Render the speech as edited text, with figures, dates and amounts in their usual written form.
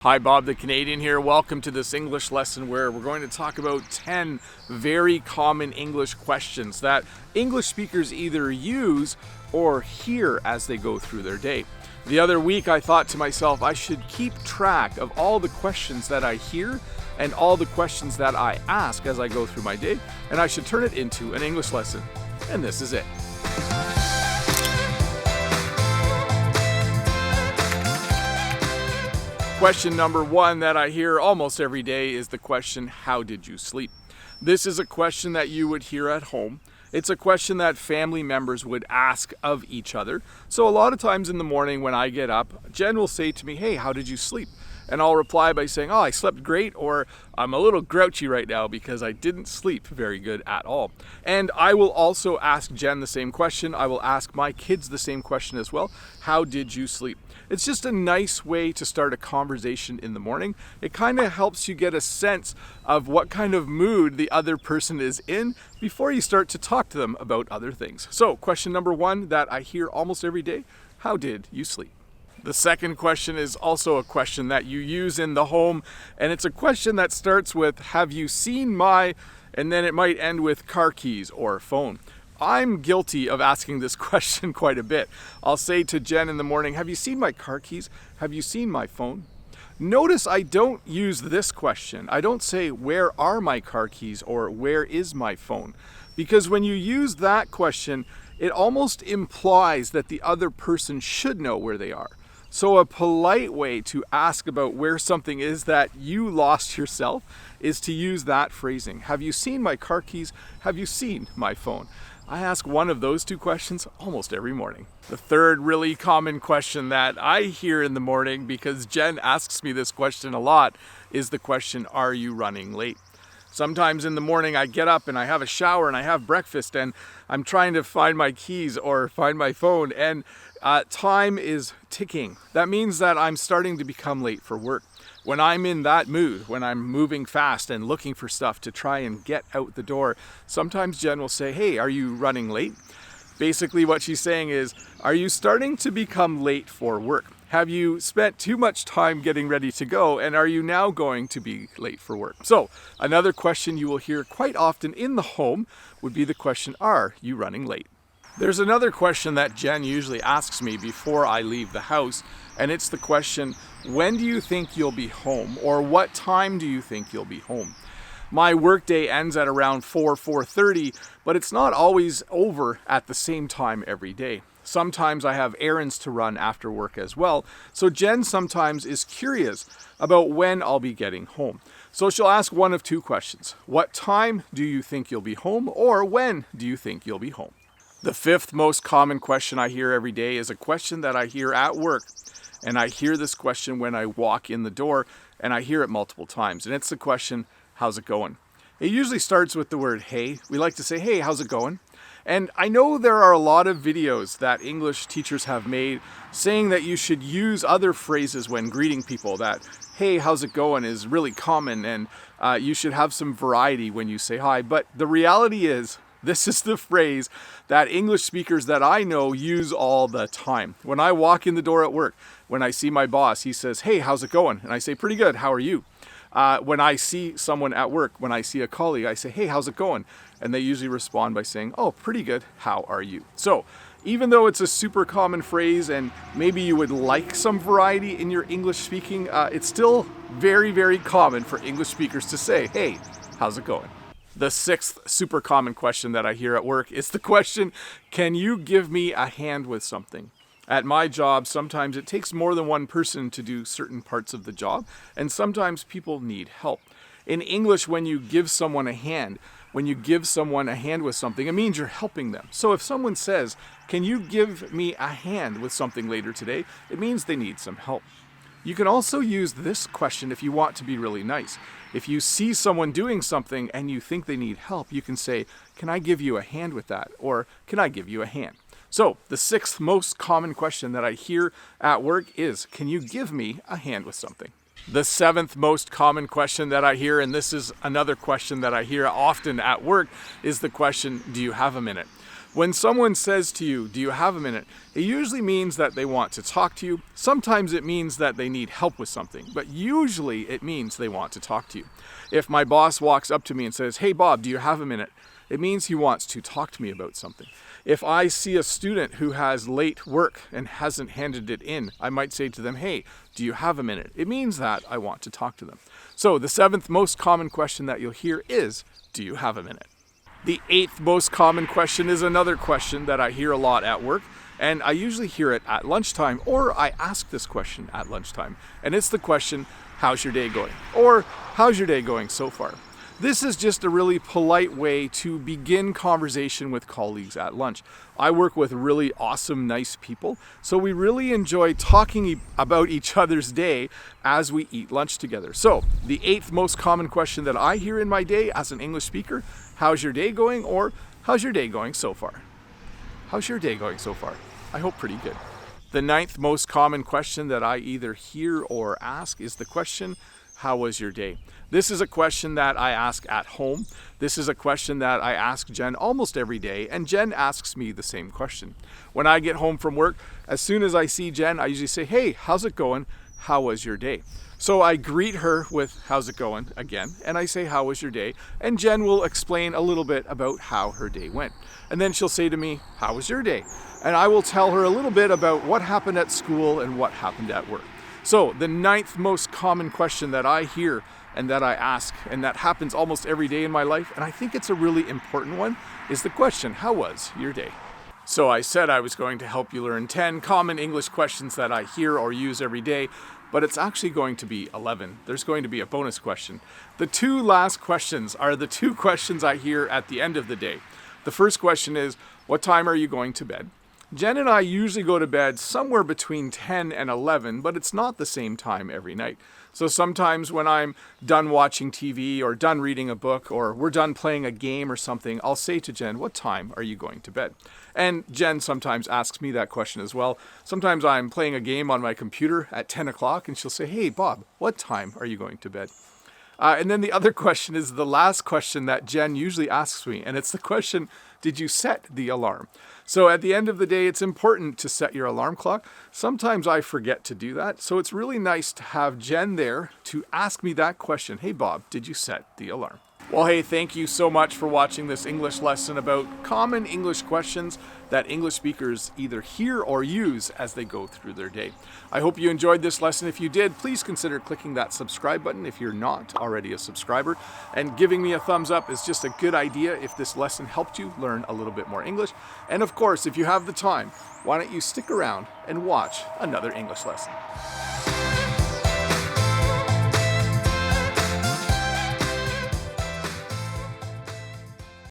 Hi, Bob the Canadian here. Welcome to this English lesson where we're going to talk about 10 very common English questions that English speakers either use or hear as they go through their day. The other week I thought to myself I should keep track of all the questions that I hear and all the questions that I ask as I go through my day, and I should turn it into an English lesson. And this is it. Question number one that I hear almost every day is the question, how did you sleep? This is a question that you would hear at home. It's a question that family members would ask of each other. So a lot of times in the morning when I get up, Jen will say to me, hey, how did you sleep? And I'll reply by saying, oh, I slept great, or I'm a little grouchy right now because I didn't sleep very good at all. And I will also ask Jen the same question. I will ask my kids the same question as well. How did you sleep? It's just a nice way to start a conversation in the morning. It kind of helps you get a sense of what kind of mood the other person is in before you start to talk to them about other things. So, question number one that I hear almost every day, how did you sleep? The second question is also a question that you use in the home, and it's a question that starts with, have you seen my, and then it might end with car keys or phone. I'm guilty of asking this question quite a bit. I'll say to Jen in the morning, have you seen my car keys? Have you seen my phone? Notice I don't use this question. I don't say, where are my car keys or where is my phone? Because when you use that question, it almost implies that the other person should know where they are. So a polite way to ask about where something is that you lost yourself is to use that phrasing. Have you seen my car keys? Have you seen my phone? I ask one of those two questions almost every morning. The third really common question that I hear in the morning, because Jen asks me this question a lot, is the question, are you running late? Sometimes in the morning I get up and I have a shower and I have breakfast and I'm trying to find my keys or find my phone, and time is ticking. That means that I'm starting to become late for work. When I'm in that mood, when I'm moving fast and looking for stuff to try and get out the door, sometimes Jen will say, hey, are you running late? Basically what she's saying is, are you starting to become late for work? Have you spent too much time getting ready to go, and are you now going to be late for work? So another question you will hear quite often in the home would be the question, are you running late? There's another question that Jen usually asks me before I leave the house, and it's the question, when do you think you'll be home? Or what time do you think you'll be home? My workday ends at around 4:30, but it's not always over at the same time every day. Sometimes I have errands to run after work as well, so Jen sometimes is curious about when I'll be getting home. So she'll ask one of two questions. What time do you think you'll be home? Or when do you think you'll be home? The fifth most common question I hear every day is a question that I hear at work, and I hear this question when I walk in the door, and I hear it multiple times, and it's the question, how's it going? It usually starts with the word hey. We like to say, hey, how's it going? And I know there are a lot of videos that English teachers have made saying that you should use other phrases when greeting people, that hey, how's it going is really common, and you should have some variety when you say hi. But the reality is, this is the phrase that English speakers that I know use all the time. When I walk in the door at work, when I see my boss, he says, hey, how's it going? And I say, pretty good, how are you? When I see someone at work, when I see a colleague, I say, hey, how's it going? And they usually respond by saying, oh, pretty good, how are you? So even though it's a super common phrase and maybe you would like some variety in your English speaking, it's still very, very common for English speakers to say, hey, how's it going? The sixth super common question that I hear at work is the question, can you give me a hand with something? At my job, sometimes it takes more than one person to do certain parts of the job, and sometimes people need help. In English, when you give someone a hand with something, it means you're helping them. So if someone says, can you give me a hand with something later today? It means they need some help. You can also use this question if you want to be really nice. If you see someone doing something and you think they need help, you can say, can I give you a hand with that? Or can I give you a hand? So the sixth most common question that I hear at work is, can you give me a hand with something? The seventh most common question that I hear, and this is another question that I hear often at work, is the question, do you have a minute? When someone says to you, "Do you have a minute?" it usually means that they want to talk to you. Sometimes it means that they need help with something, but usually it means they want to talk to you. If my boss walks up to me and says, "Hey Bob, do you have a minute?" it means he wants to talk to me about something. If I see a student who has late work and hasn't handed it in, I might say to them, "Hey, do you have a minute?" It means that I want to talk to them. So the 7th most common question that you'll hear is, "Do you have a minute?" The 8th most common question is another question that I hear a lot at work, and I usually hear it at lunchtime, or I ask this question at lunchtime. And it's the question, "How's your day going?" Or, "How's your day going so far?" This is just a really polite way to begin conversation with colleagues at lunch. I work with really awesome, nice people, so we really enjoy talking about each other's day as we eat lunch together. So, the 8th most common question that I hear in my day as an English speaker, "How's your day going?" or "How's your day going so far?" How's your day going so far? I hope pretty good. The 9th most common question that I either hear or ask is the question, "How was your day?" This is a question that I ask at home. This is a question that I ask Jen almost every day, and Jen asks me the same question. When I get home from work, as soon as I see Jen, I usually say, "Hey, how's it going? How was your day?" So I greet her with, "How's it going?" again, and I say, "How was your day?" And Jen will explain a little bit about how her day went. And then she'll say to me, "How was your day?" And I will tell her a little bit about what happened at school and what happened at work. So the 9th most common question that I hear and that I ask, and that happens almost every day in my life, and I think it's a really important one, is the question, "How was your day?" So I said I was going to help you learn 10 common English questions that I hear or use every day, but it's actually going to be 11. There's going to be a bonus question. The 2 last questions are the 2 questions I hear at the end of the day. The first question is, "What time are you going to bed?" Jen and I usually go to bed somewhere between 10 and 11, but it's not the same time every night. So sometimes when I'm done watching TV or done reading a book or we're done playing a game or something, I'll say to Jen, "What time are you going to bed?" And Jen sometimes asks me that question as well. Sometimes I'm playing a game on my computer at 10 o'clock and she'll say, "Hey Bob, what time are you going to bed?" And then the other question is the last question that Jen usually asks me, and it's the question, "Did you set the alarm?" So at the end of the day, it's important to set your alarm clock. Sometimes I forget to do that, so it's really nice to have Jen there to ask me that question, "Hey Bob, did you set the alarm?" Well, hey, thank you so much for watching this English lesson about common English questions that English speakers either hear or use as they go through their day. I hope you enjoyed this lesson. If you did, please consider clicking that subscribe button if you're not already a subscriber. And giving me a thumbs up is just a good idea if this lesson helped you learn a little bit more English. And of course, if you have the time, why don't you stick around and watch another English lesson.